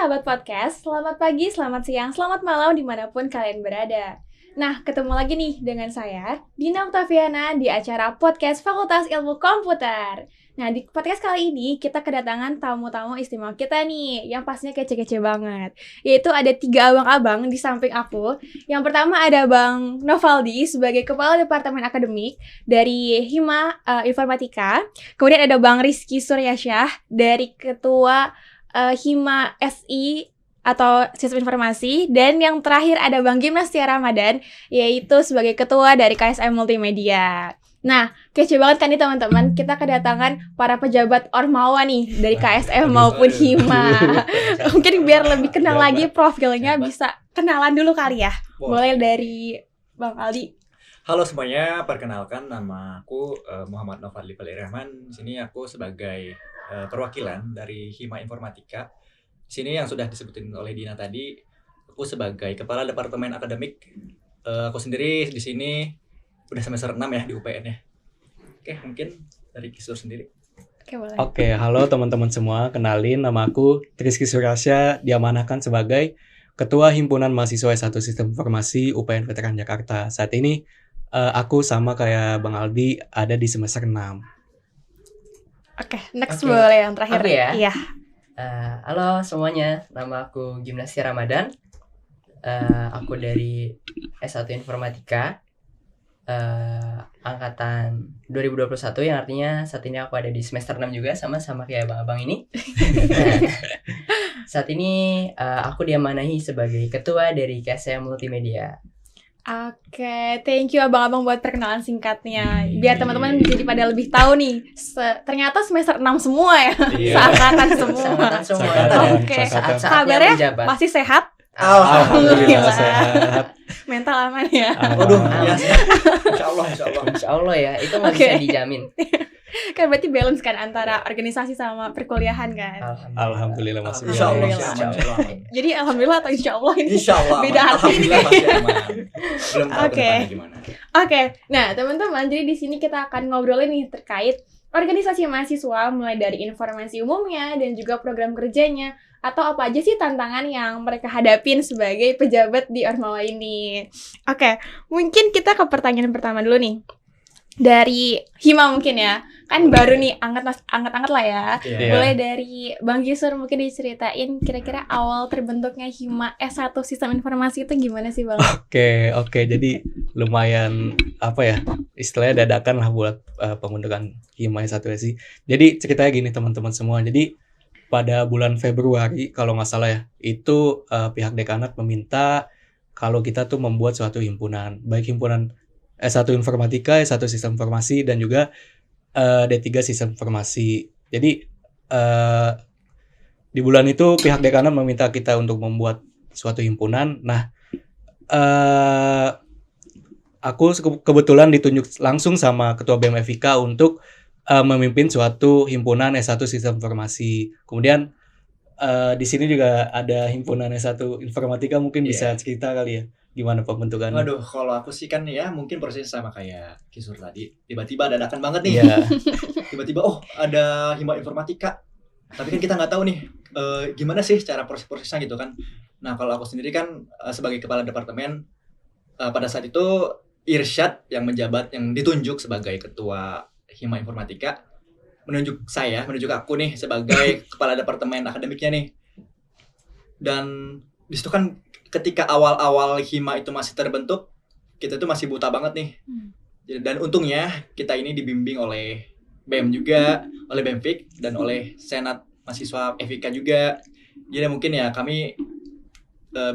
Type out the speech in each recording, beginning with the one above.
sahabat podcast, selamat pagi, selamat siang, selamat malam dimanapun kalian berada. Nah, ketemu lagi nih dengan saya, Dina Octaviana di acara podcast Fakultas Ilmu Komputer. Nah, di podcast kali ini kita kedatangan tamu-tamu istimewa kita nih, yang pastinya kece-kece banget. Yaitu ada 3 abang-abang di samping aku. Yang pertama ada Bang Novaldi sebagai Kepala Departemen Akademik dari Hima Informatika. Kemudian ada Bang Rizky Suryasyah dari Ketua Hima SI atau Sistem Informasi, dan yang terakhir ada Bang Gimnastia Ramadan yaitu sebagai ketua dari KSM Multimedia. Nah, kece banget kan nih teman-teman, kita kedatangan para pejabat Ormawa nih dari KSM maupun Hima. Mungkin biar lebih kenal lagi profilnya, bisa kenalan dulu kali ya. Boleh dari Bang Aldi. Halo semuanya, perkenalkan nama aku Muhammad Novaldi Rahman. Di sini aku sebagai perwakilan dari Hima Informatika. Di sini yang sudah disebutin oleh Dina tadi, aku sebagai Kepala Departemen Akademik. Aku sendiri di sini udah semester 6 ya di UPN ya. Oke, mungkin dari Kisur sendiri. Oke, boleh. Oke, halo teman-teman semua. Kenalin, nama aku Rizky Suryasya, diamanahkan sebagai Ketua Himpunan Mahasiswa S1 Sistem Informasi UPN Veteran Jakarta. Saat ini aku sama kayak Bang Aldi ada di semester 6. Oke, next boleh yang terakhir. Aku ya? Iya. Halo semuanya, nama aku Gimnastia Ramadan. Aku dari S1 Informatika, angkatan 2021, yang artinya saat ini aku ada di semester 6 juga, sama kayak abang-abang ini. Saat ini aku diamanahi sebagai ketua dari KSM Multimedia. Oke, thank you abang-abang buat perkenalan singkatnya. Biar teman-teman jadi pada lebih tahu nih. Ternyata semester 6 semua ya. Iya. Seangkatan semua. Seangkatan semua. Oke. Saat-saatnya Kabarnya menjabat. masih sehat? Alhamdulillah sehat. Mental aman ya. Waduh, ya. Insya Allah. Insya Allah ya, itu nggak Oke. bisa dijamin. Kan berarti balance kan antara organisasi sama perkulihahan kan. Alhamdulillah masih Insya Allah. Alhamdulillah. Insya Allah. Jadi alhamdulillah atau insya Allah ini. Insya Allah. Beda hati Alhamdulillah nih. masih aman. Belum tahu Oke. kedepannya gimana. Oke, nah teman-teman, jadi di sini kita akan ngobrolin nih terkait organisasi mahasiswa, mulai dari informasi umumnya dan juga program kerjanya, atau apa aja sih tantangan yang mereka hadapin sebagai pejabat di Ormawa ini. Oke, mungkin kita ke pertanyaan pertama dulu nih. Dari Hima mungkin ya, kan baru nih anget-anget lah ya. Iya. Boleh dari Bang Gisur mungkin diceritain kira-kira awal terbentuknya Hima S1 Sistem Informasi itu gimana sih Bang? Oke, jadi lumayan apa ya, istilahnya dadakan lah buat pembentukan Hima S1 SI. Jadi ceritanya gini teman-teman semua. Jadi pada bulan Februari kalau nggak salah ya, itu pihak dekanat meminta kalau kita tuh membuat suatu himpunan, baik himpunan S1 Informatika, S1 Sistem Informasi, dan juga D3 Sistem Informasi. Jadi di bulan itu pihak dekanat meminta kita untuk membuat suatu himpunan. Nah, aku kebetulan ditunjuk langsung sama Ketua BEM FIK untuk memimpin suatu himpunan S1 Sistem Informasi. Kemudian di sini juga ada himpunan S1 Informatika, mungkin bisa cerita kali ya gimana pembentukannya. Waduh, kalau aku sih kan ya mungkin prosesnya sama kayak Kisur tadi. Tiba-tiba dadakan banget nih. Iya. Tiba-tiba ada Hima Informatika. Tapi kan kita nggak tahu nih gimana sih cara proses-prosesnya gitu kan. Nah, kalau aku sendiri kan sebagai kepala departemen pada saat itu Irsyad yang ditunjuk sebagai ketua Hima Informatika menunjuk aku nih sebagai kepala departemen akademiknya nih. Dan di situ kan ketika awal-awal Hima itu masih terbentuk, kita tuh masih buta banget nih. Dan untungnya kita ini dibimbing oleh BEM juga, oleh BEMFIK dan oleh Senat Mahasiswa FIK juga. Jadi mungkin ya kami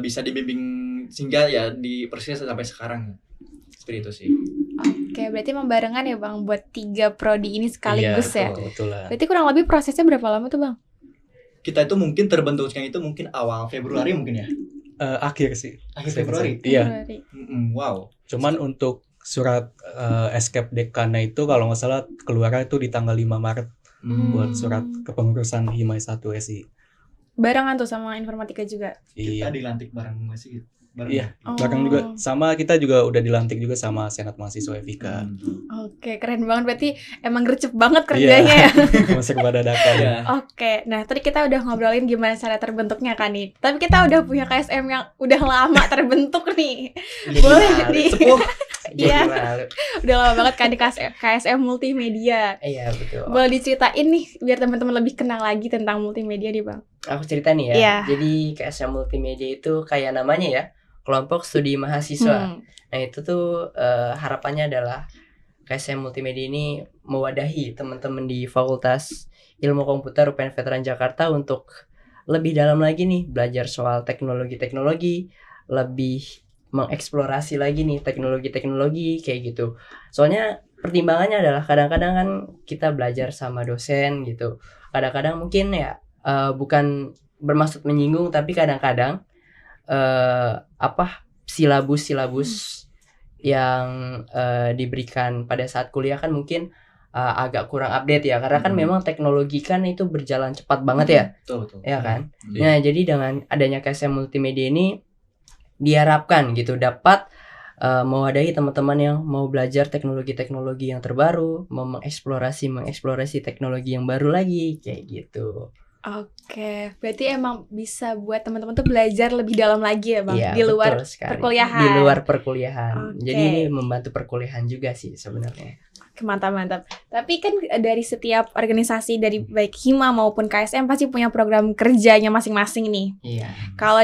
bisa dibimbing sehingga ya di proses sampai sekarang. Seperti itu sih. Oke, berarti membarengan ya Bang buat 3 prodi ini sekaligus ya. Kebetulan. Berarti kurang lebih prosesnya berapa lama tuh Bang? Kita itu mungkin terbentuknya itu mungkin awal Februari mungkin ya. Akhir sih. Akhir Februari. Iya. Februari. Wow. Cuman untuk surat escape dekana itu kalau nggak salah keluar itu di tanggal 5 Maret buat surat kepengurusan Hima S1 SI. Barengan tuh sama informatika juga. Kita Iya. dilantik bareng nggak sih? bareng. Iya, belakang juga. Sama kita juga udah dilantik juga sama Senat Mahasiswa FIK. Oke, keren banget. Berarti emang gercep banget kerjanya ya. Masuk pada dadakan. Iya. Oke, nah tadi kita udah ngobrolin gimana cara terbentuknya kan nih. Tapi kita udah punya KSM yang udah lama terbentuk nih. Jadi Boleh malu. nih. Sepuh. Jadi Iya. malu. Udah lama banget kan di KSM Multimedia. Iya betul. Boleh diceritain nih biar teman-teman lebih kenal lagi tentang multimedia nih, Bang. Aku cerita nih ya. Iya. Jadi KSM Multimedia itu kayak namanya ya, kelompok studi mahasiswa. Nah itu tuh harapannya adalah KSM Multimedia ini mewadahi teman-teman di Fakultas Ilmu Komputer UPN Veteran Jakarta untuk lebih dalam lagi nih belajar soal teknologi-teknologi, lebih mengeksplorasi lagi nih teknologi-teknologi kayak gitu. Soalnya pertimbangannya adalah kadang-kadang kan kita belajar sama dosen gitu. Kadang-kadang mungkin ya bukan bermaksud menyinggung, tapi kadang-kadang silabus-silabus yang diberikan pada saat kuliah kan mungkin agak kurang update ya, karena kan memang teknologi kan itu berjalan cepat banget ya, Betul. ya kan. Iya. Nah jadi dengan adanya KSM Multimedia ini diharapkan gitu dapat mewadahi teman-teman yang mau belajar teknologi-teknologi yang terbaru, mau mengeksplorasi teknologi yang baru lagi kayak gitu. Oke, berarti emang bisa buat teman-teman tuh belajar lebih dalam lagi ya, Bang, Iya, di luar betul sekali. perkuliahan. Di luar perkuliahan. Oke. Jadi ini membantu perkuliahan juga sih sebenarnya. Mantap. Tapi kan dari setiap organisasi dari baik Hima maupun KSM pasti punya program kerjanya masing-masing nih. Iya. Kalau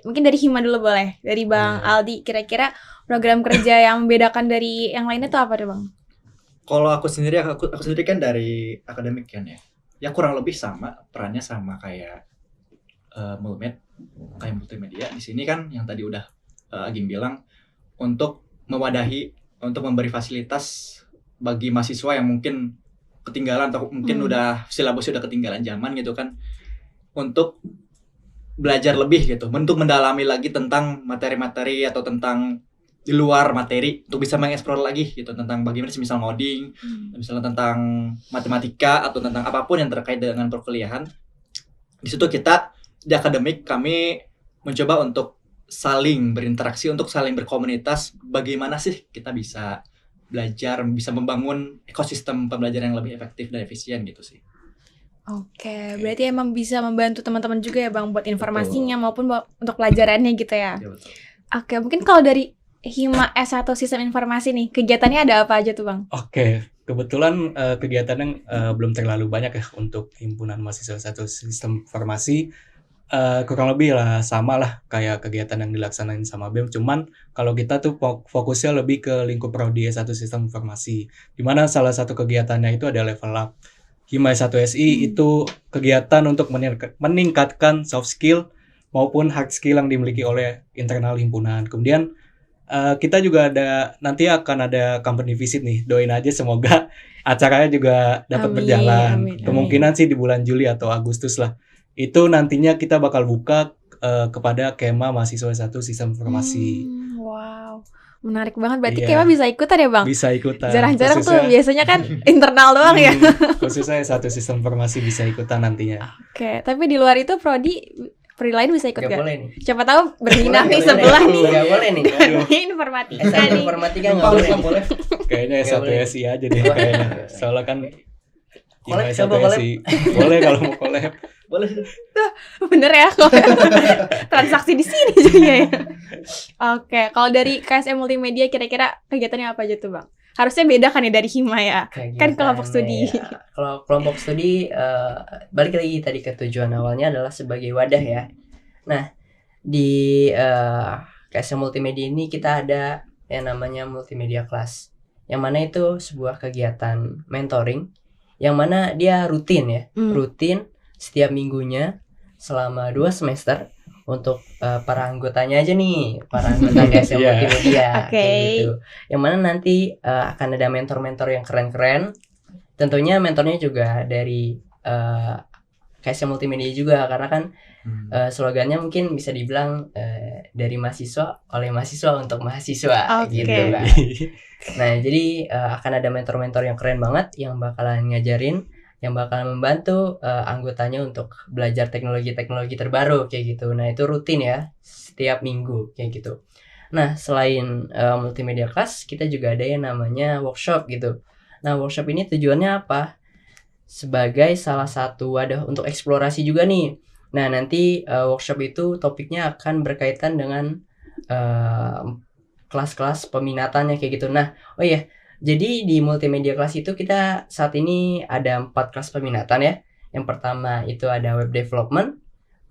mungkin dari Hima dulu boleh. Dari Bang Aldi, kira-kira program kerja yang membedakan dari yang lainnya tuh apa tuh, Bang? Kalau aku sendiri kan dari akademik kan ya. Ya kurang lebih sama, perannya sama kayak multimedia. Di sini kan yang tadi udah Agim bilang untuk mewadahi, untuk memberi fasilitas bagi mahasiswa yang mungkin ketinggalan atau mungkin udah silabusnya udah ketinggalan zaman gitu kan, untuk belajar lebih gitu, untuk mendalami lagi tentang materi-materi atau tentang di luar materi, untuk bisa mengeksplor lagi gitu tentang bagaimana misal ngoding, misalnya tentang matematika atau tentang apapun yang terkait dengan perkuliahan. Di situ kita di akademik kami mencoba untuk saling berinteraksi, untuk saling berkomunitas, bagaimana sih kita bisa belajar, bisa membangun ekosistem pembelajaran yang lebih efektif dan efisien gitu sih. Oke, berarti emang bisa membantu teman-teman juga ya, Bang, buat informasinya maupun untuk pelajarannya gitu ya. Ya, betul. Oke, mungkin kalau dari Hima S1 Sistem Informasi nih, kegiatannya ada apa aja tuh, Bang? Oke, kebetulan kegiatannya belum terlalu banyak ya untuk himpunan mahasiswa satu sistem informasi. Kurang lebih lah sama lah kayak kegiatan yang dilaksanain sama BEM, cuman kalau kita tuh fokusnya lebih ke lingkup prodi S1 Sistem Informasi, dimana salah satu kegiatannya itu ada level up. Hima S1 SI itu kegiatan untuk meningkatkan soft skill maupun hard skill yang dimiliki oleh internal himpunan. Kemudian kita juga nanti akan ada company visit nih, doain aja semoga acaranya juga dapat berjalan. Kemungkinan sih di bulan Juli atau Agustus lah. Itu nantinya kita bakal buka kepada Kema mahasiswa S1 Sistem Informasi. Wow, menarik banget. Berarti Iya. Kema bisa ikutan ya, Bang? Bisa ikutan. Jarang-jarang tuh, Khususnya- biasanya kan internal doang ya. Khususnya S1 Sistem Informasi bisa ikutan nantinya. Oke, tapi di luar itu prodi lain bisa ikut Gak gak? boleh nih. Siapa tahu berminat nih Nggak sebelah boleh. nih. Nggak boleh nih. Di informatika S1 nih. informatika nggak boleh. boleh. Kayaknya Nggak S1 boleh. SI aja deh Oh, kayaknya. iya. Soalnya kan Collab, Hima S1 coba collab. SI. Boleh kalau mau collab. Boleh. Bener ya kalau transaksi di sini jadinya ya. Oke, kalau dari KSM Multimedia kira-kira kegiatannya apa aja tuh, Bang? Harusnya beda kan ya dari Hima ya. Kan kelompok studi. Ya. Kalau kelompok studi balik lagi tadi ke tujuan awalnya adalah sebagai wadah ya. Nah, di KSM Multimedia ini kita ada yang namanya Multimedia Class. Yang mana itu sebuah kegiatan mentoring yang mana dia rutin ya. Rutin setiap minggunya selama 2 semester untuk para anggotanya aja nih, para anggota KSM Iya. Multimedia Oke. kayak gitu. Yang mana nanti akan ada mentor-mentor yang keren-keren. Tentunya mentornya juga dari KSM Multimedia juga, karena kan slogannya mungkin bisa dibilang dari mahasiswa oleh mahasiswa untuk mahasiswa Oke. gitu kan. Nah, jadi akan ada mentor-mentor yang keren banget yang bakalan ngajarin yang bakal membantu anggotanya untuk belajar teknologi-teknologi terbaru kayak gitu. Nah, itu rutin ya, setiap minggu kayak gitu. Nah, selain multimedia class, kita juga ada yang namanya workshop gitu. Nah, workshop ini tujuannya apa? Sebagai salah satu wadah untuk eksplorasi juga nih. Nah, nanti workshop itu topiknya akan berkaitan dengan kelas-kelas peminatannya kayak gitu. Nah, oh iya, jadi di multimedia kelas itu kita saat ini ada 4 kelas peminatan ya. Yang pertama itu ada web development,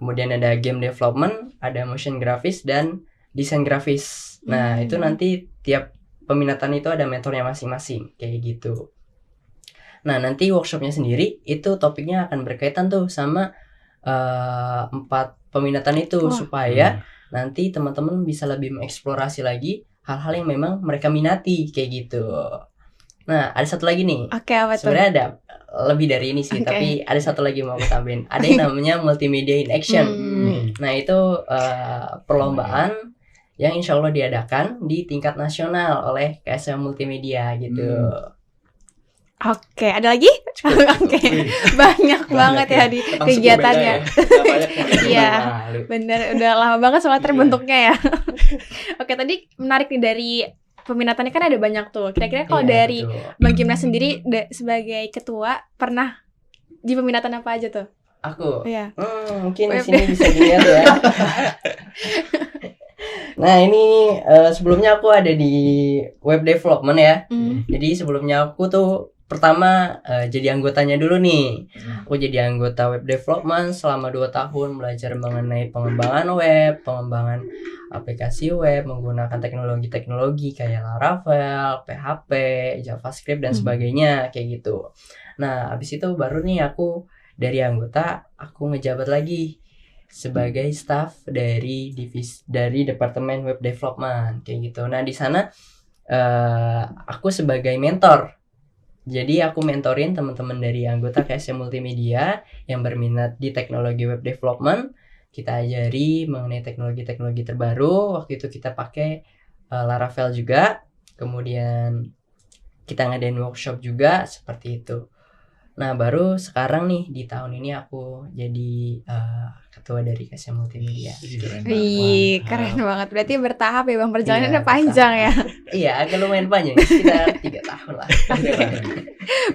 kemudian ada game development, ada motion grafis, dan desain grafis. Nah, itu nanti tiap peminatan itu ada mentornya masing-masing, kayak gitu. Nah, nanti workshopnya sendiri itu topiknya akan berkaitan tuh sama 4 peminatan itu, supaya nanti teman-teman bisa lebih mengeksplorasi lagi hal-hal yang memang mereka minati kayak gitu. Nah, ada satu lagi nih. Oke, apa tuh? Sebenarnya ada lebih dari ini sih, tapi ada satu lagi mau aku tambahin. Ada yang namanya multimedia in action. Nah, itu perlombaan yang insya Allah diadakan di tingkat nasional oleh KSM Multimedia gitu. Oke, ada lagi? Oke, banyak banget ya di kegiatannya. Iya, bener. Udah lama banget soal terbentuknya ya. Oke, tadi menarik nih dari peminatannya kan ada banyak tuh. Kira-kira kalau dari Bang Gimnas sendiri sebagai ketua pernah di peminatan apa aja tuh? Aku? Iya. Mungkin di sini bisa dilihat ya. Nah, ini sebelumnya aku ada di web development ya. Jadi sebelumnya aku tuh pertama jadi anggotanya dulu nih. Aku jadi anggota web development selama 2 tahun, belajar mengenai pengembangan web, pengembangan aplikasi web menggunakan teknologi-teknologi kayak Laravel, PHP, JavaScript dan sebagainya kayak gitu. Nah, habis itu baru nih aku dari anggota aku ngejabat lagi sebagai staff dari departemen web development kayak gitu. Nah, di sana aku sebagai mentor. Jadi aku mentorin teman-teman dari anggota KSM Multimedia yang berminat di teknologi web development. Kita ajari mengenai teknologi-teknologi terbaru. Waktu itu kita pakai Laravel juga. Kemudian kita ngadain workshop juga seperti itu. Nah, baru sekarang nih di tahun ini aku jadi ketua dari KSM Multimedia. Wih, keren banget. Berarti bertahap ya Bang, perjalanannya panjang ya. Iya, agak lumayan panjang, sekitar 3 tahun lah.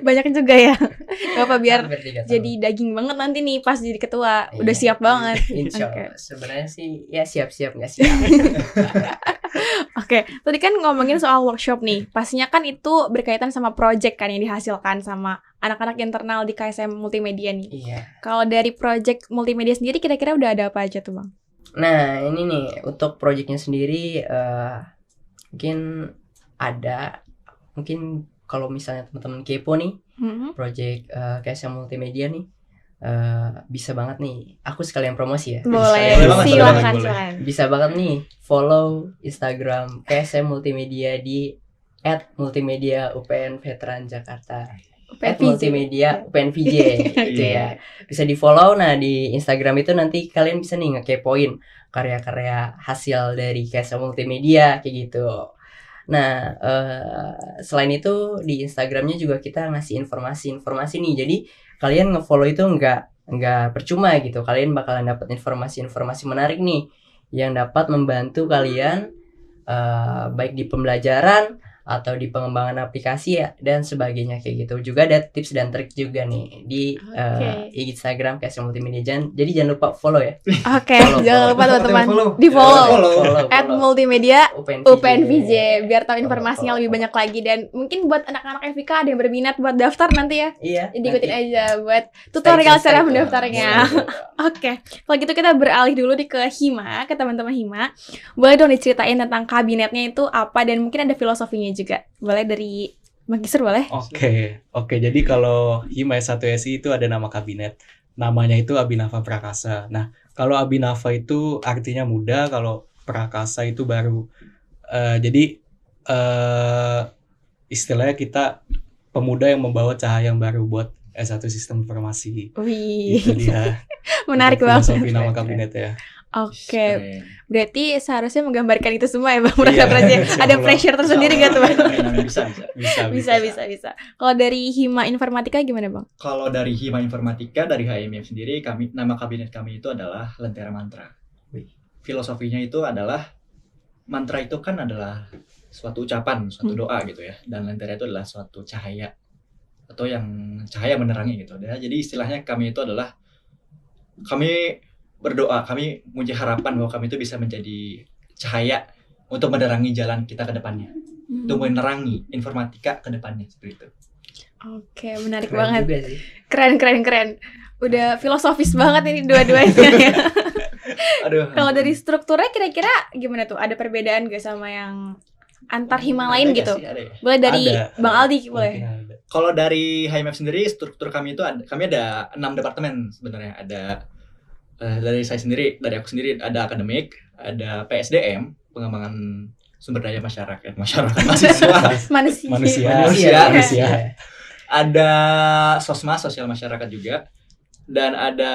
Banyak juga ya. Bapak biar Hampir 3 tahun. jadi daging banget nanti nih pas jadi ketua. Udah siap banget. Insya Allah. Sebenarnya sih ya siap-siap nggak siap. Oke, tadi kan ngomongin soal workshop nih. Pastinya kan itu berkaitan sama project kan yang dihasilkan sama anak-anak internal di KSM Multimedia nih. Iya. Kalau dari project multimedia sendiri kira-kira udah ada apa aja tuh Bang? Nah, ini nih untuk projectnya sendiri mungkin kalau misalnya teman-teman kepo nih project KSM Multimedia nih bisa banget nih. Aku sekalian promosi ya. Boleh, silakan. Bisa banget nih follow Instagram KSM Multimedia di @multimedia UPN Veteran Jakarta. @multimedia UPNVJ gitu ya. Bisa di follow. Nah, di Instagram itu nanti kalian bisa nih ngekepoin karya-karya hasil dari KSM Multimedia kayak gitu. Nah, selain itu di Instagramnya juga kita ngasih informasi nih. Jadi kalian ngefollow itu nggak percuma gitu. Kalian bakalan dapat informasi-informasi menarik nih yang dapat membantu kalian baik di pembelajaran atau di pengembangan aplikasi ya dan sebagainya kayak gitu. Juga ada tips dan trik juga nih di Instagram KSM Multimedia. Jadi jangan lupa follow ya. Oke, jangan lupa teman-teman di follow @multimedia UPNVJ biar tahu informasinya lebih banyak lagi. Dan mungkin buat anak-anak FIK ada yang berminat buat daftar nanti ya. Iya. Diikutin aja buat tutorial cara mendaftarnya. Oke, kalau gitu kita beralih dulu ke Hima, ke teman-teman Hima. Boleh dong diceritain tentang kabinetnya itu apa dan mungkin ada filosofinya juga. Boleh dari Bang Kisur boleh? Oke. Jadi kalau Hima S1SI itu ada nama kabinet. Namanya itu Abhinava Prakasa. Nah, kalau Abhinava itu artinya muda, kalau Prakasa itu baru. Jadi istilahnya kita pemuda yang membawa cahaya yang baru buat S1 Sistem Informasi. Wih. Itu dia. Menarik banget. Filosofi nama kabinet ya. Oke, Keren. berarti seharusnya menggambarkan itu semua ya Bang Iya, Praja. insya Ada Allah. pressure tersendiri gak tuh Bang? Bisa. Bisa. Kalau dari Hima Informatika gimana Bang? Kalau dari Hima Informatika, dari HMIF sendiri, nama kabinet kami itu adalah Lentera Mantra. Filosofinya itu adalah, mantra itu kan adalah suatu ucapan, suatu doa gitu ya. Dan lentera itu adalah suatu cahaya, atau yang cahaya menerangi gitu. Jadi istilahnya kami itu adalah, kami berdoa, kami punya harapan bahwa kami itu bisa menjadi cahaya untuk menerangi jalan kita ke depannya. Untuk menerangi informatika ke depannya, seperti itu. Oke, menarik Keren banget. juga sih. Keren. Udah filosofis banget ini dua-duanya ya. Aduh. Kalau dari strukturnya kira-kira gimana tuh? Ada perbedaan gak sama yang antar Hima lain Ada gitu? sih, ada ya. Boleh dari Ada. Bang Aldi boleh. Mungkin ada. Kalau dari HMF sendiri, struktur kami itu kami ada 6 departemen sebenarnya. Ada dari saya sendiri, dari aku sendiri ada akademik, ada PSDM, pengembangan sumber daya masyarakat mahasiswa, Manusia. ada Sosma, sosial masyarakat juga, dan ada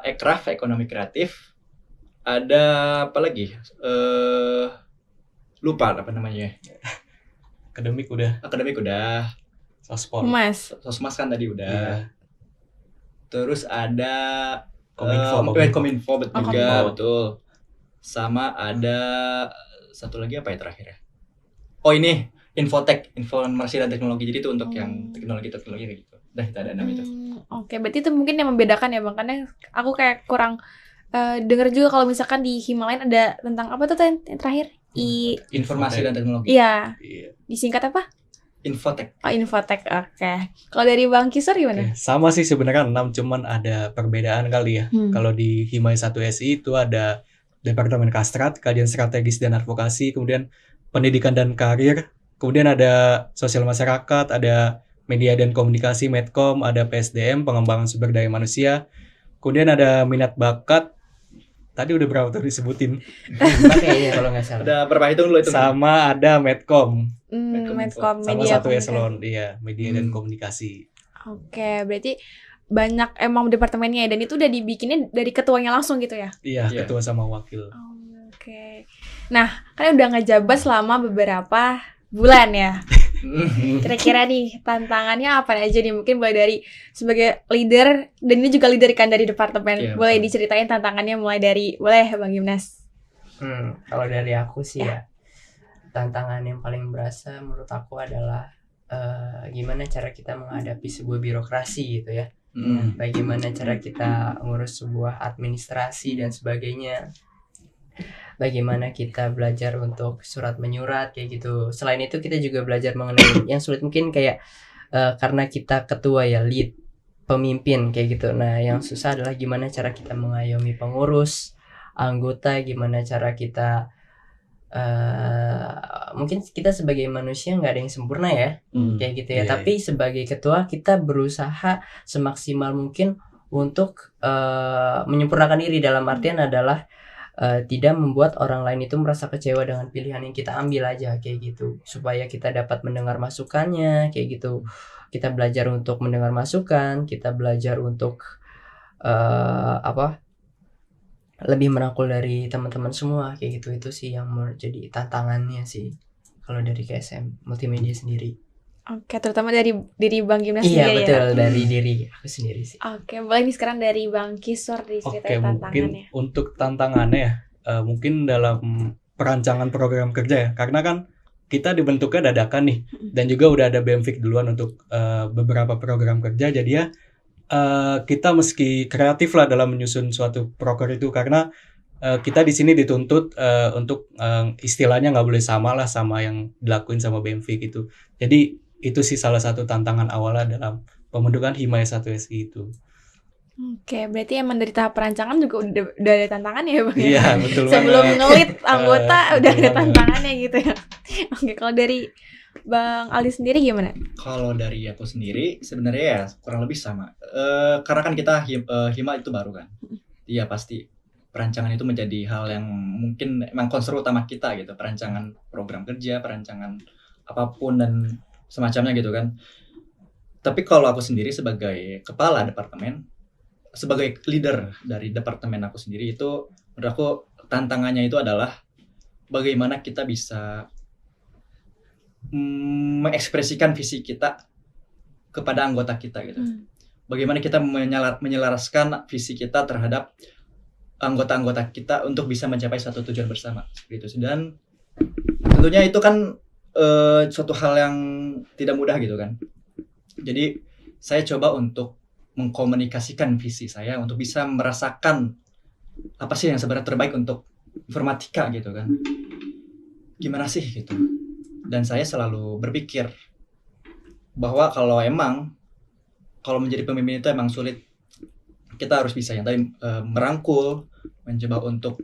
Ekraf, ekonomi kreatif, ada apa lagi? Lupa apa namanya. Akademik udah, Akademik udah, sospol. Mas. Sosmas kan tadi udah. Iya. Terus ada Kominfo. betul Oh, juga, Kominfo. betul. Sama ada satu lagi apa ya terakhir ya? Oh ini Infotek, informasi dan teknologi. Jadi itu untuk yang teknologi kayak gitu. Dah kita ada 6 itu. Oke, berarti itu mungkin yang membedakan ya Bang. Karena aku kayak kurang dengar juga kalau misalkan di Hima lain ada tentang apa tuh yang terakhir? Informasi dan teknologi. Iya, Iya. disingkat apa? Infotek. Oh, Infotek. Oke. Kalau dari Bang Kisor gimana? Oke, sama sih sebenarnya 6, cuman ada perbedaan kali ya. Kalau di Himai 1 SI itu ada Departemen Kastrat, Kajian Strategis dan Advokasi, kemudian Pendidikan dan Karir, kemudian ada Sosial Masyarakat, ada Media dan Komunikasi Medcom, ada PSDM, Pengembangan Sumber Daya Manusia, kemudian ada Minat Bakat. Tadi udah berapa tuh disebutin? Kayaknya kalau nggak salah. Ada berapa hitung dulu itu? Sama ada Medcom, Medcom, sama media satu komunikasi. eselon, iya, Media dan Komunikasi. Oke, berarti banyak emang departemennya ya, dan itu udah dibikinnya dari ketuanya langsung gitu ya? Iya, Iya. ketua sama wakil. Oke. Nah, kan udah ngejabat selama beberapa bulan ya. Kira-kira nih tantangannya apa aja nih? Mungkin mulai dari sebagai leader, dan ini juga leader kan dari departemen. Iya, Boleh betul. diceritain tantangannya mulai dari, boleh Bang Gimnas? Kalau dari aku sih ya, tantangan yang paling berasa menurut aku adalah gimana cara kita menghadapi sebuah birokrasi gitu ya. Bagaimana cara kita ngurus sebuah administrasi dan sebagainya. Bagaimana kita belajar untuk surat menyurat kayak gitu. Selain itu kita juga belajar mengenai yang sulit mungkin kayak karena kita ketua ya, lead, pemimpin kayak gitu. Nah, yang susah adalah gimana cara kita mengayomi pengurus, anggota, gimana cara kita mungkin kita sebagai manusia nggak ada yang sempurna ya, kayak gitu ya. Iya, Tapi sebagai ketua kita berusaha semaksimal mungkin untuk menyempurnakan diri, dalam artian adalah tidak membuat orang lain itu merasa kecewa dengan pilihan yang kita ambil aja kayak gitu, supaya kita dapat mendengar masukannya kayak gitu. Kita belajar untuk mendengar masukan, kita belajar untuk lebih merangkul dari teman-teman semua kayak gitu. Itu sih yang menjadi tantangannya sih kalau dari KSM Multimedia sendiri. Oke, terutama dari diri Bang Gimnas Iya sendiri betul, ya? dari diri aku sendiri sih. Oke, boleh nih sekarang dari Bang Kisor Oke, diceritain mungkin tantangannya. untuk tantangannya ya, mungkin dalam perancangan program kerja ya, karena kan kita dibentuknya dadakan nih, dan juga udah ada BMFIK duluan untuk beberapa program kerja, jadi ya kita meski kreatif lah dalam menyusun suatu proker itu, karena kita di sini dituntut untuk istilahnya nggak boleh sama lah sama yang dilakuin sama BMFIK itu. Jadi itu sih salah satu tantangan awalnya dalam pembentukan Himaya 1 SI itu. Oke, berarti emang dari tahap perancangan juga udah ada tantangannya ya Bang? ya? Iya, betul Sebelum banget. ngelit anggota udah betul ada banget. tantangannya gitu ya. Oke, kalau dari Bang Aldi sendiri gimana? Kalau dari aku sendiri sebenarnya ya kurang lebih sama. Karena kan kita Hima itu baru kan. Iya pasti perancangan itu menjadi hal yang mungkin emang concern utama kita gitu. Perancangan program kerja, perancangan apapun dan semacamnya gitu kan. Tapi kalau aku sendiri sebagai kepala departemen, sebagai leader dari departemen aku sendiri itu, menurut aku tantangannya itu adalah bagaimana kita bisa mengekspresikan visi kita kepada anggota kita gitu. Bagaimana kita menyelaraskan visi kita terhadap anggota-anggota kita untuk bisa mencapai satu tujuan bersama seperti itu. Dan tentunya itu kan suatu hal yang tidak mudah gitu kan. Jadi saya coba untuk mengkomunikasikan visi saya untuk bisa merasakan apa sih yang sebenarnya terbaik untuk informatika gitu kan. Gimana sih gitu. Dan saya selalu berpikir bahwa kalau menjadi pemimpin itu emang sulit. Kita harus bisa yang tadi merangkul, mencoba untuk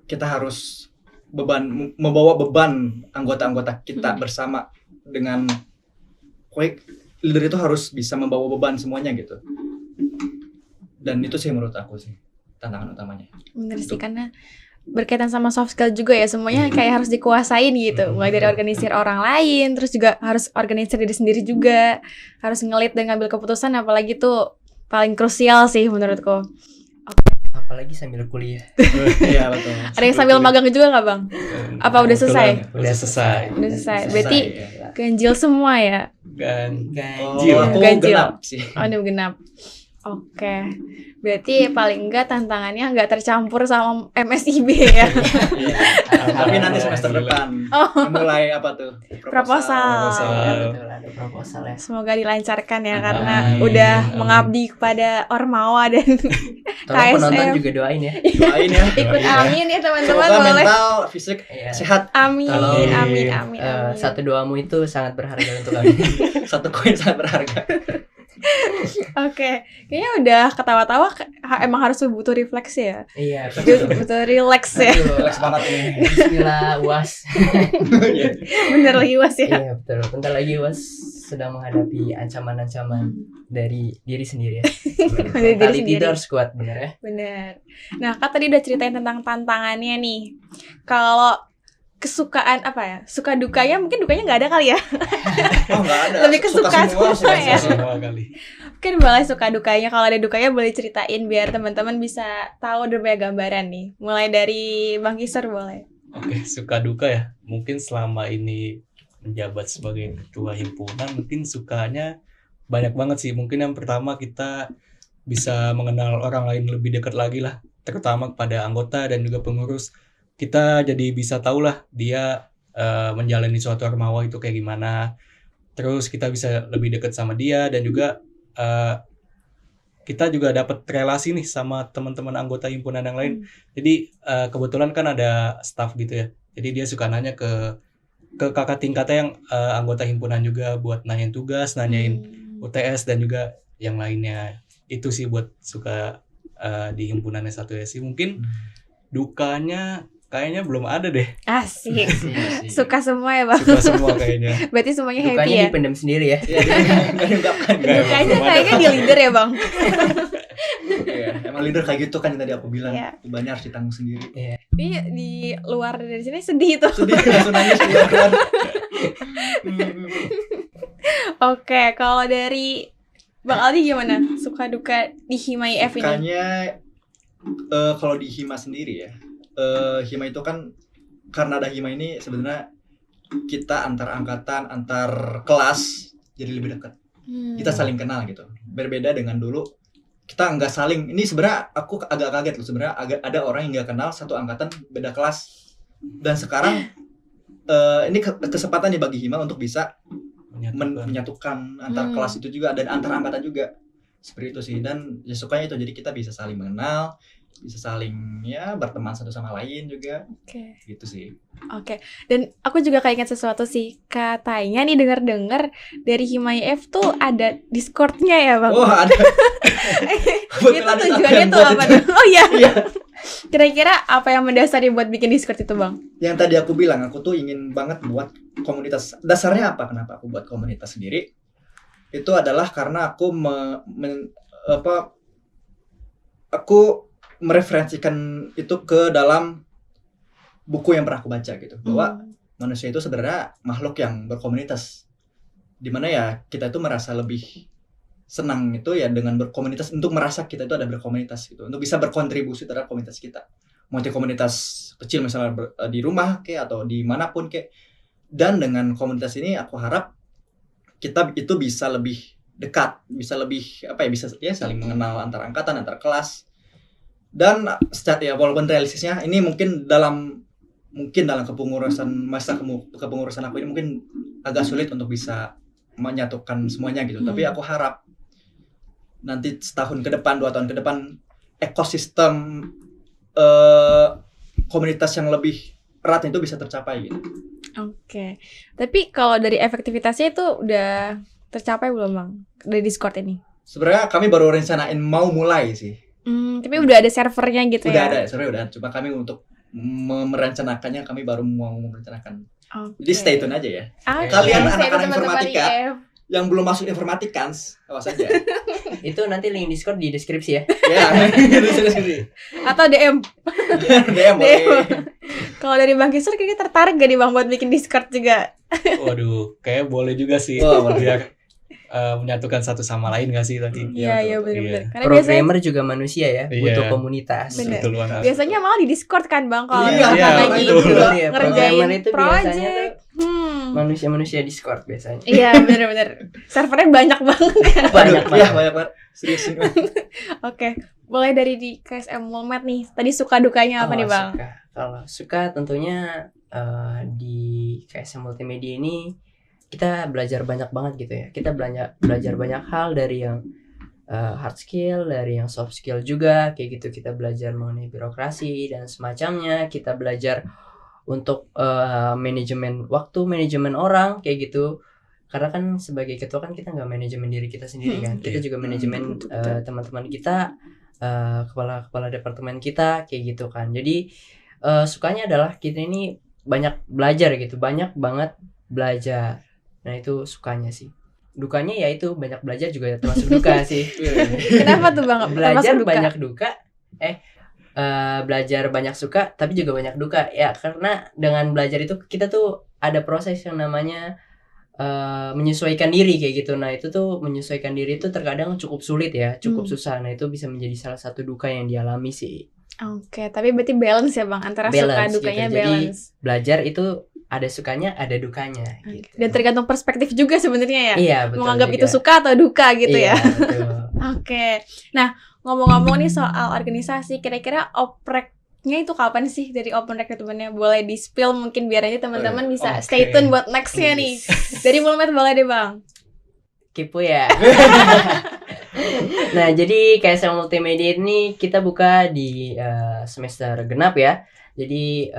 kita harus membawa beban anggota-anggota kita bersama dengan leader itu harus bisa membawa beban semuanya gitu. Dan itu sih menurut aku sih tantangan utamanya. Bener sih, karena berkaitan sama soft skill juga ya, semuanya kayak harus dikuasain gitu. Mulai dari organisir orang lain, terus juga harus organisir diri sendiri juga, harus ngelit dan ngambil keputusan, apalagi tuh paling krusial sih menurutku. Apalagi sambil kuliah. Iya betul. Ada yang sambil magang juga nggak Bang? Apa udah selesai? Udah selesai. Udah selesai. Berarti ganjil semua ya? Ganjil. Aku Ganjil. genap sih. Aduh, genap. Oke. Berarti paling enggak tantangannya nggak tercampur sama MSIB ya? Iya. Tapi nanti semester depan mulai apa tuh? Proposal. Betul, ada proposal ya. Semoga dilancarkan ya, karena Amin. udah Amin. mengabdi kepada Ormawa dan Tolong penonton KSM. juga doain ya. Doain ya. Ikut amin ya teman-teman, Semoga boleh. mental, fisik Iya. sehat. Amin, Tolong, amin, amin, Eh, amin. satu doamu itu sangat berharga untuk kami. Satu koin sangat berharga. Oke, kayaknya udah ketawa-tawa, emang harus butuh refleksi ya. Iya, Butuh relax ya. Relax banget ini. Bismillah, UAS. Iya. Bener lagi was ya. Iya, betul. Bentar lagi UAS sedang menghadapi ancaman-ancaman dari diri sendiri ya. Dari diri Mentality sendiri. itu harus kuat, bener ya. Bener. Nah, Kak tadi udah ceritain tentang tantangannya nih. Kalau kesukaan apa ya? Suka dukanya, mungkin dukanya nggak ada kali ya. Oh enggak ada. Lebih ke suka semua ya. Semua kali. Mungkin boleh suka dukanya. Kalau ada dukanya boleh ceritain biar teman-teman bisa tahu dan punya gambaran nih. Mulai dari Bang Kisor boleh. Oke, suka duka ya. Mungkin selama ini menjabat sebagai ketua himpunan, mungkin sukanya banyak banget sih. Mungkin yang pertama kita bisa mengenal orang lain lebih dekat lagi lah, terutama kepada anggota dan juga pengurus. Kita jadi bisa tahu lah dia menjalani suatu Ormawa itu kayak gimana. Terus kita bisa lebih dekat sama dia dan juga kita juga dapat relasi nih sama teman-teman anggota himpunan yang lain. Jadi kebetulan kan ada staff gitu ya. Jadi dia suka nanya ke kakak tingkatnya yang anggota himpunan juga buat nanyain tugas, nanyain UTS dan juga yang lainnya. Itu sih buat suka di himpunan S1SI. Mungkin dukanya kayaknya belum ada deh. Asik. Iya sih. Suka semua ya Bang. Suka semua kayaknya. Berarti semuanya happy Dukanya ya. dipendam sendiri ya. Iya, enggak diungkapkan. Dukanya belum ada. kayaknya di leader ya Bang. Iya, emang leader kayak gitu kan yang tadi aku bilang. Iya. Bebannya harus ditanggung sendiri. Ini di luar dari sini sedih tuh. Sedih langsung nangis keluar. Oke, kalau dari Bang Aldi gimana? Suka duka di Hima IF ini? Sukanya kalau di Hima sendiri ya. Hima itu kan karena ada Hima ini sebenarnya kita antar angkatan, antar kelas jadi lebih dekat. Kita saling kenal gitu. Berbeda dengan dulu kita nggak saling. Ini sebenarnya aku agak kaget loh, sebenarnya ada orang yang nggak kenal satu angkatan beda kelas. Dan sekarang ini kesempatan nih bagi Hima untuk bisa menyatukan antar kelas itu juga dan antar angkatan juga. Seperti itu sih, dan ya sukanya itu jadi kita bisa saling mengenal, bisa saling ya berteman satu sama lain juga. Oke. Gitu sih. Oke. Dan aku juga keinget sesuatu sih. Katanya nih dengar-dengar dari Hima IF tuh ada Discord-nya ya, Bang. Oh, ada. Itu tujuannya tuh apa tuh? Oh iya. Iya. Kira-kira apa yang mendasari buat bikin Discord itu, Bang? Yang tadi aku bilang, aku tuh ingin banget buat komunitas. Dasarnya apa? Kenapa aku buat komunitas sendiri? Itu adalah karena aku aku mereferensikan itu ke dalam buku yang pernah aku baca gitu, bahwa manusia itu sebenarnya makhluk yang berkomunitas, dimana ya kita itu merasa lebih senang itu ya dengan berkomunitas, untuk merasa kita itu ada berkomunitas gitu, untuk bisa berkontribusi terhadap komunitas kita, mau itu komunitas kecil misalnya di rumah kayak atau dimanapun kayak. Dan dengan komunitas ini aku harap kita itu bisa lebih dekat, bisa lebih bisa ya saling mengenal antar angkatan, antar kelas. Dan ya walaupun realistisnya ini mungkin dalam kepengurusan kepengurusan aku ini mungkin agak sulit untuk bisa menyatukan semuanya gitu. Tapi aku harap nanti setahun ke depan, 2 tahun ke depan, ekosistem komunitas yang lebih erat itu bisa tercapai gitu. Oke. Tapi kalau dari efektivitasnya itu udah tercapai belum Bang? Dari Discord ini? Sebenarnya kami baru rencanain mau mulai sih. Tapi udah ada servernya gitu udah ya? Udah ada, sebenarnya udah. Cuma kami untuk merencanakannya kami baru mau merencanakan. Okay. Jadi stay tune aja ya. Okay. Kalian Stay anak-anak teman-teman informatika IF. yang belum masuk informatikans, awas aja. Itu nanti link Discord di deskripsi ya. Ya, di Atau DM. DM boleh. Kalau dari Bang Kisur kayaknya tertarik gak nih Bang buat bikin Discord juga? Waduh, kayak boleh juga sih. Biar menyatukan satu sama lain gak sih tadi? Iya benar-benar. Karena Programmer juga manusia ya, Iya. butuh komunitas. Bener. Betul banget. biasanya malah di Discord kan Bang kalau Iya, lagi itu juga. Iya, ngerjain programmer itu biasanya project. Manusia-manusia Discord biasanya. Iya benar-benar. Servernya banyak banget. Banyak Ya, banyak banget. Serius. Oke, mulai dari di KSM Mulmed nih. Tadi suka dukanya apa nih Bang? Kalau suka tentunya di KSM Multimedia ini kita belajar banyak banget gitu ya. Kita belajar banyak hal dari yang hard skill, dari yang soft skill juga kayak gitu. Kita belajar mengenai birokrasi dan semacamnya. Kita belajar untuk manajemen waktu, manajemen orang kayak gitu. Karena kan sebagai ketua kan kita nggak manajemen diri kita sendiri kan. Kita juga manajemen teman-teman kita, kepala departemen kita kayak gitu kan. Jadi sukanya adalah kita ini banyak belajar gitu, banyak banget belajar. Nah itu sukanya sih. Dukanya ya itu banyak belajar juga termasuk duka sih. Kenapa tuh Bang? Belajar Termasuk duka? banyak duka. Belajar banyak suka tapi juga banyak duka ya, karena dengan belajar itu kita tuh ada proses yang namanya menyesuaikan diri kayak gitu. Nah itu tuh menyesuaikan diri itu terkadang cukup sulit ya, cukup susah. Nah itu bisa menjadi salah satu duka yang dialami sih. Oke, tapi berarti balance ya Bang, antara suka dukanya gitu. Jadi balance. belajar itu ada sukanya ada dukanya gitu. Dan tergantung perspektif juga sebenarnya ya. Iya betul. Menganggap juga. itu suka atau duka gitu Iya, ya. Betul. Oke. Nah, ngomong-ngomong nih soal organisasi, kira-kira opreknya itu kapan sih dari open recruitment-nya? Boleh di-spill mungkin biar aja teman-teman bisa stay tune buat next-nya nih. Dari Mulmed boleh deh Bang. Kipu ya. Nah, jadi KSM Multimedia ini kita buka di semester genap ya. Jadi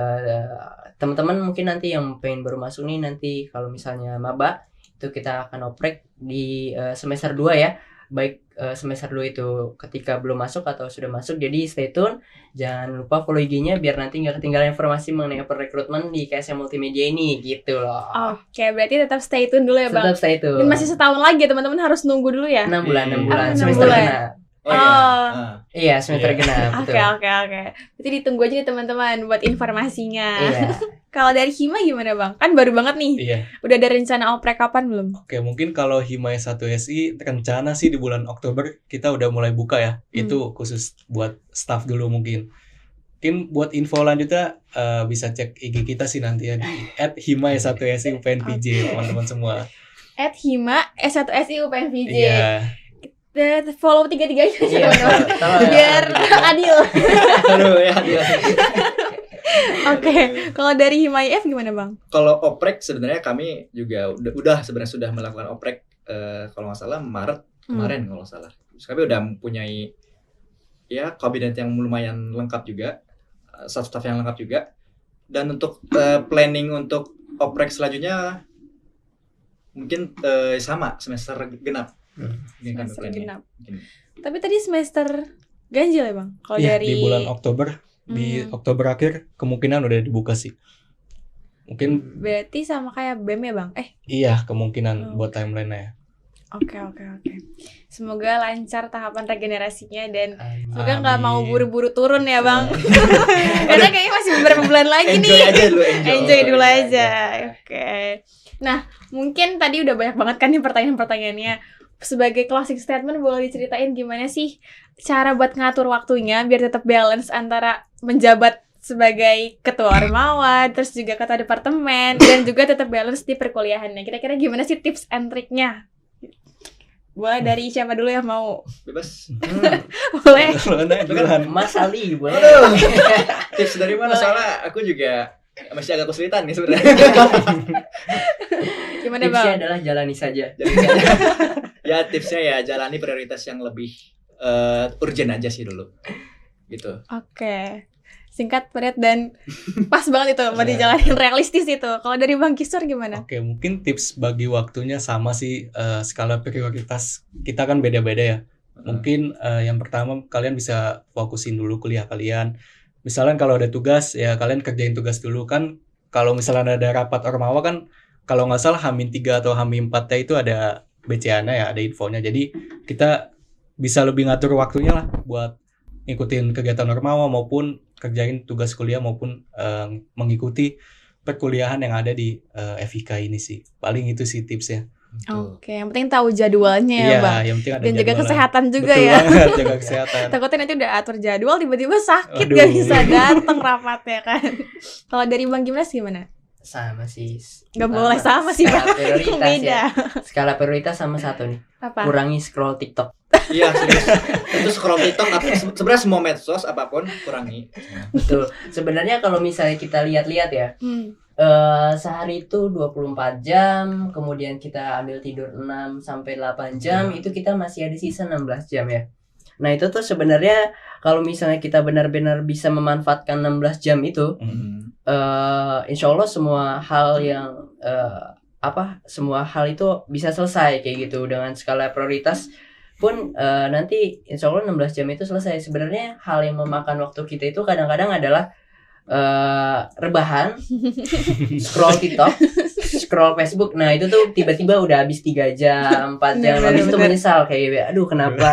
teman-teman mungkin nanti yang pengen baru masuk nih, nanti kalau misalnya maba itu kita akan oprek di semester 2 ya. Baik semester 2 itu ketika belum masuk atau sudah masuk. Jadi stay tune, jangan lupa follow IG-nya biar nanti nggak ketinggalan informasi mengenai open recruitment di KSM Multimedia ini gitu loh. Oke, berarti tetap stay tune dulu ya Bang. Tetap stay tune. Dan masih setahun lagi ya teman-teman, harus nunggu dulu ya. 6 bulan, 6 bulan. 6 Semester bulan. genap. Oh iya. Iya, semester Iya. genap. Oke. Betul. Berarti ditunggu aja nih teman-teman buat informasinya. Iya. Kalau dari Hima gimana Bang? Kan baru banget nih. Iya. Udah ada rencana oprek kapan belum? Oke, mungkin kalau Himaya 1 SI rencana sih di bulan Oktober kita udah mulai buka ya. Itu khusus buat staff dulu mungkin. Mungkin buat info lanjutnya bisa cek IG kita sih nanti ya di @himaya 1 SI UPNPJ teman-teman semua. @hima S1SI UPNPJ. Iya. Follow tiga-tiganya aja Iya, teman-teman. tolong ya. Biar adil. Aduh ya. Oke, kalau dari Himaya F gimana Bang? Kalau oprek sebenarnya kami juga udah sebenarnya sudah melakukan oprek kalau nggak salah Maret kemarin kalau nggak salah. Terus kami udah mempunyai ya kabinet yang lumayan lengkap juga, staff-staff yang lengkap juga. Dan untuk planning untuk oprek selanjutnya mungkin sama semester genap. Mungkin kami Semester planning. genap. Mungkin. Tapi tadi semester ganjil ya Bang? Kalau Iya, dari di bulan Oktober, di Oktober akhir kemungkinan udah dibuka sih. Mungkin berarti sama kayak BEM ya Bang? iya kemungkinan buat timeline-nya ya. Oke. Semoga lancar tahapan regenerasinya dan Amin. semoga nggak mau Amin. buru-buru turun ya Bang. Karena kayaknya masih beberapa bulan lagi Enjoy nih. aja dulu, Enjoy dulu aja. Oke. Nah, mungkin tadi udah banyak banget kan nih pertanyaan-pertanyaannya. sebagai closing statement boleh diceritain gimana sih cara buat ngatur waktunya biar tetap balance antara menjabat sebagai ketua Ormawa, terus juga ketua departemen, dan juga tetap balance di perkuliahannya. Kira-kira gimana sih tips and triknya? Boleh dari siapa dulu yang mau? Bebas. Boleh. Mas Ali boleh. Aduh. Tips dari mana? Boleh. Soalnya aku juga masih agak kesulitan nih sebenarnya. Gimana Tipsnya Bang? adalah jalani saja. Ya tipsnya ya jalani prioritas yang lebih urgent aja sih dulu. Gitu. Oke. Singkat, padat, dan pas banget itu mau Iya. dijalanin realistis itu. Kalau dari Bang Kisur gimana? Oke, mungkin tips bagi waktunya sama sih, skala prioritas kita kan beda-beda ya. Mungkin yang pertama kalian bisa fokusin dulu kuliah kalian. Misalnya kalau ada tugas ya kalian kerjain tugas dulu kan. Kalau misalnya ada rapat Ormawa kan kalau nggak salah H-3 atau H-4 itu ada BCA-nya ya, ada infonya. Jadi kita bisa lebih ngatur waktunya lah buat ngikutin kegiatan Ormawa maupun kerjain tugas kuliah maupun mengikuti perkuliahan yang ada di FIK ini sih. Paling itu sih tipsnya. Oke, yang penting tahu jadwalnya ya, Iya, Bang. yang penting ada Dan jaga jadwalnya. kesehatan juga Betul ya. banget, jaga kesehatan. Takutnya nanti udah atur jadwal tiba-tiba sakit Aduh. gak bisa datang rapatnya kan. Kalau dari Bang Gimnas gimana? Sama sih. Gak boleh sama sih Skala Bang. prioritas Beda. ya. Skala prioritas sama satu nih. Apa? Kurangi scroll TikTok. Iya serius. Itu scroll TikTok sebenarnya semua medsos apapun kurangi. Betul. Sebenarnya kalau misalnya kita lihat-lihat ya, sehari itu 24 jam, kemudian kita ambil tidur 6 sampai 8 jam, itu kita masih ada sisa 16 jam ya. Nah, itu tuh sebenarnya kalau misalnya kita benar-benar bisa memanfaatkan 16 jam itu, insya Allah semua hal yang semua hal itu bisa selesai kayak gitu dengan skala prioritas pun nanti insya Allah 16 jam itu selesai. Sebenarnya hal yang memakan waktu kita itu kadang-kadang adalah rebahan, scroll TikTok, scroll Facebook. Nah itu tuh tiba-tiba udah habis 3 jam, 4 jam, Bener, habis itu bener. menyesal kayak aduh kenapa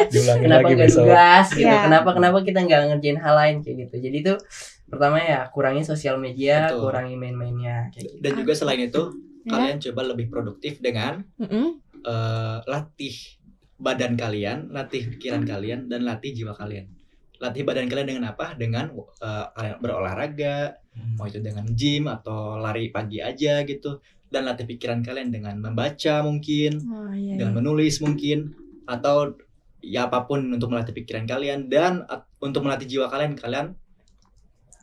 Diulangin kenapa lagi nggak besok. tugas gitu, Iya. kenapa kita nggak ngerjain hal lain kayak gitu. Jadi tuh pertama ya kurangi sosial media, Betul. kurangi main-mainnya kayak gitu. Dan juga selain itu Ya. kalian coba lebih produktif dengan latih badan kalian, latih pikiran kalian, dan latih jiwa kalian. Latih badan kalian dengan apa? Dengan kalian berolahraga, mau itu dengan gym atau lari pagi aja gitu. Dan latih pikiran kalian dengan membaca mungkin, Oh, iya, dengan iya. menulis mungkin, atau ya apapun untuk melatih pikiran kalian. Dan untuk melatih jiwa kalian,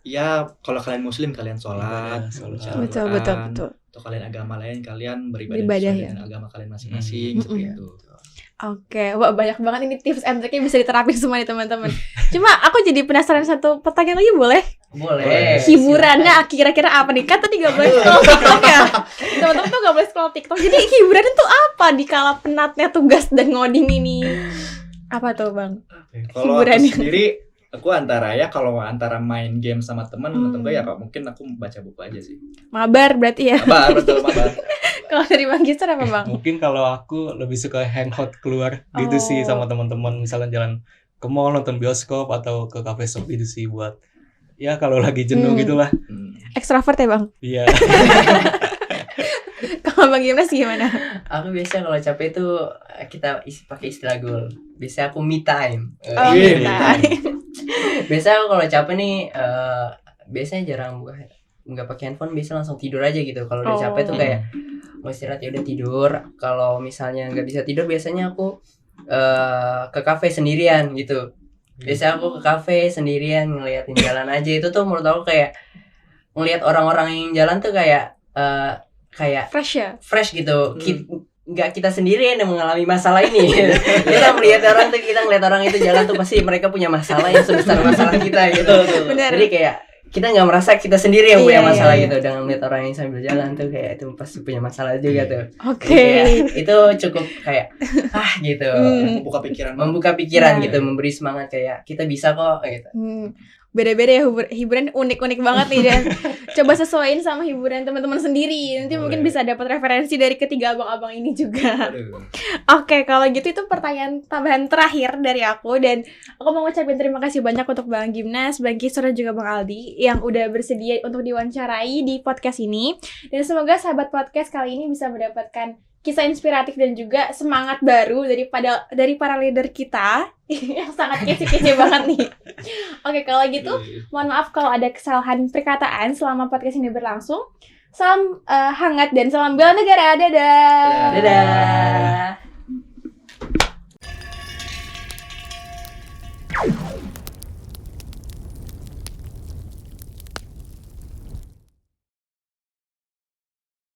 ya kalau kalian muslim kalian sholat, Ibadah, sholat. baca Betul, Al-Quran. betul, betul. Atau kalian agama lain, kalian beribadah Beribadah, sesuai ya. dengan agama kalian masing-masing Mm-mm. seperti itu. Oke, wah banyak banget ini tips and triknya bisa diterapin semua nih teman-teman. Cuma aku jadi penasaran satu pertanyaan lagi boleh? Boleh. Hiburannya kira-kira apa nih? Kan tadi gak boleh scroll TikTok ya. Teman-teman tuh gak boleh scroll TikTok. Jadi hiburannya tuh apa di kala penatnya tugas dan ngoding ini? Apa tuh Bang? Kalau aku Hiburannya. sendiri, aku kalau antara main game sama teman atau enggak ya Kak, mungkin aku baca buku aja sih. Mabar berarti ya. Mabar, betul mabar. Kalau dari Bang Gister apa Bang? Mungkin kalau aku lebih suka hangout keluar gitu sih Oh. sama teman-teman, misalnya jalan ke mall, nonton bioskop atau ke cafe shop gitu sih buat ya kalau lagi jenuh gitulah. Ekstrovert ya Bang? Iya. Kalau Bang Gimnas gimana? Aku biasa kalau capek tuh kita pakai istilah gaul. Biasa aku me time. Oh, Iya, minta. Biasa aku kalau capek nih biasanya jarang nggak pakai handphone, biasa langsung tidur aja gitu. Kalau udah capek tuh kayak mau istirahat ya udah tidur. Kalau misalnya nggak bisa tidur biasanya aku ke kafe sendirian gitu. Biasanya aku ke kafe sendirian ngeliatin jalan aja. Itu tuh menurut aku kayak ngelihat orang-orang yang jalan tuh kayak Fresh ya? fresh gitu. Nggak kita sendiri yang mengalami masalah ini. Kita melihat orang tuh, kita ngeliat orang itu jalan tuh pasti mereka punya masalah yang sebesar masalah kita gitu. Bener. Jadi kayak kita nggak merasa kita sendiri yang Iya, punya iya, masalah iya. gitu. Dengan melihat orang yang sambil jalan tuh kayak itu pasti punya masalah juga tuh. Oke. Jadi kayak, itu cukup kayak gitu. Membuka pikiran. Membuka pikiran Iya. gitu, memberi semangat kayak kita bisa kok gitu. Beda-beda ya hiburan unik-unik banget nih dan coba sesuaiin sama hiburan teman-teman sendiri. Nanti mungkin bisa dapat referensi dari ketiga abang-abang ini juga. Aduh. Oke, kalau gitu itu pertanyaan tambahan terakhir dari aku dan aku mau ngucapin terima kasih banyak untuk Bang Gimnas, Bang Kisur dan juga Bang Aldi yang udah bersedia untuk diwawancarai di podcast ini. Dan semoga sahabat podcast kali ini bisa mendapatkan kisah inspiratif dan juga semangat baru dari para leader kita yang sangat kece-kece banget nih. Oke, kalau gitu mohon maaf kalau ada kesalahan perkataan selama podcast ini berlangsung. Salam hangat dan salam bela negara. Dadah. Dadah.